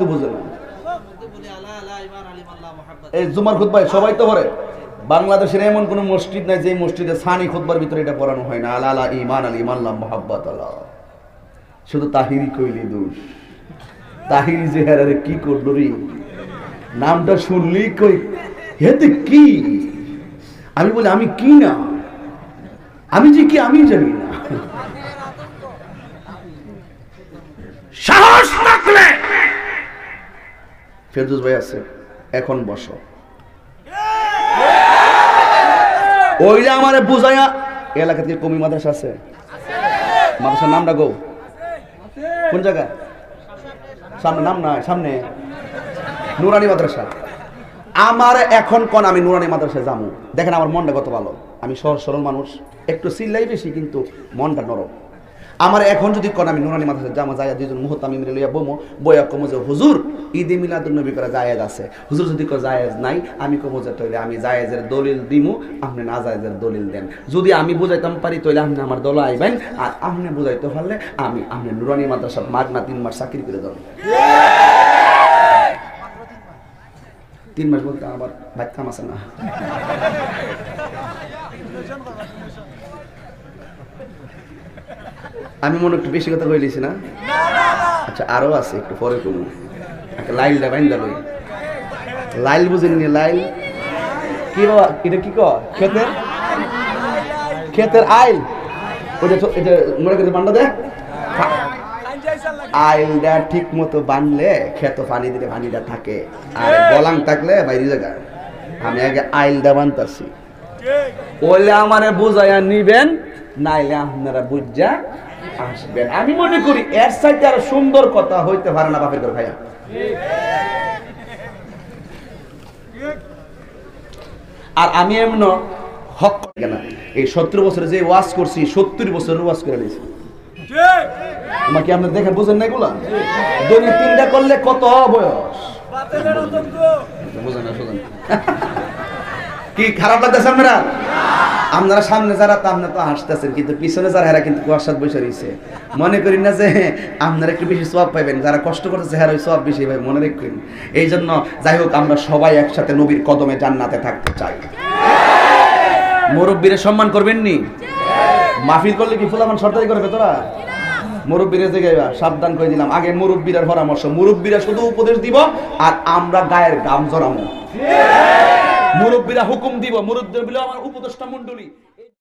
তো বুঝে না। এই জুমার খুতবায় সবাই তো পড়ে। বাংলাদেশের এমন কোন মসজিদ নাই যে মসজিদে সানি খুতবার ভিতরে এটা পড়ানো হয় না, আলা আলা ঈমান আল ঈমান লা মুহাব্বাত আল্লাহ। শুধু তাহিরি কইলি দোষ। তাহিরি যে হারে কি করলো রে, নামটা শুনলি কই হেতে কি, আমি বলি আমি কি না, আমি যে কি আমি জানি না। সাহস থাকলে ফেরদৌস ভাই আছে, এখন বসো। ওই আমারে বুঝাইয়া এলাকা থেকে কমি মাদ্রাসা আছে, মাদ্রাসার নামটা গো কোন জায়গা, সামনে নাম নাই, সামনে নুরানি মাদ্রাসা। আমার এখন কোন আমি নুরানি মাদ্রাসায় যাবো, দেখেন আমার মনটা কত ভালো, আমি সহজ সরল মানুষ, একটু চিল্লাই বেশি কিন্তু মনটা নরম। আমার এখন যদি কোন আমি নুরানি মাদ্রাসায় যাবো, যায় দুইজন মুহূর্ত আমি মিলে লইয়া বমো, বইয়া কমো যে হুজুর ঈদে মিলাদুন নবী করা জায়েজ আছে, হুজুর যদি কো জায়েজ নাই, আমি কমো যে তাইলে আমি জায়েজের দলিল দিমু, আপনি না জায়েজের দলিল দেন। যদি আমি বুঝাইতাম পারি তাইলে আপনি আমার দল আইবেন, আর আপনি বুঝাইতে পারলে আমি নুরানি মাদ্রাসা মাগনা 3 মাস চাকরি করে দেব। 3 মাস বলতে আবার ভাত কাম আছে না। আমি মনে একটু বেশি কথা কইলিছি না? আচ্ছা আরো আছে, একটু পরে কমু। একটা লাইলটা বাইন্দা লই, লাইল বুঝেননি? লাইল কি বাবা, এটা কি কয়? ক্ষেতের আইল, ওইটা এটা মনে করে বান্ডা দে। আইলটা ঠিক মতো বানলে ক্ষেত পানি দিলে পানিটা থাকে, আর গলাং থাকলে বাইরে জায়গা। আমি আগে আইলটা বানতাছি, ওইলে আমারে বুঝাইয়া নিবেন, নাইলে আপনারা বুঝা আসবেন। আমি মনে করি এর চাইতে আর সুন্দর কথা হইতে পারে না বাপের ঘর ভাইয়া। আর আমি এমন হক না, এই 17 বছরে যে ওয়াজ করছি 70 বছরের ওয়াজ করে নিয়েছি। আমাকে আপনি দেখে বুঝেন না এগুলা? দৈনিক 3টা করলে কত বয়স বুঝেন না? কি খারাপ লাগতেছে আপনারা? আপনারা সামনে যারা তা আপনারা তো হাসতেছেন, কিন্তু পিছনে যারা হেরা কিন্তু কুয়াশাত বসে রয়েছে। মনে করি না যে আপনারা একটু বেশি সওয়াব পাইবেন, যারা কষ্ট করতেছে হেরা ওই সওয়াব বেশি পাই, মনে রাখবেন। এই জন্য যাই হোক, আমরা সবাই একসাথে নবীর কদমে জান্নাতে থাকতে চাই। মুরব্বীরে সম্মান করবেন নি? মাহফিল করলে কি ফুলামান সরদারি করবে তোরা? মুরব্বীরা জেগে সাবধান করে দিলাম, আগে মুরব্বীরার পরামর্শ, মুরব্বীরা শুধু উপদেশ দিব আর আমরা গায়ের গাম জড়াবো। মুরব্বীরা হুকুম দিব, মুরব্বীরা আমার উপদেষ্টা মণ্ডলী।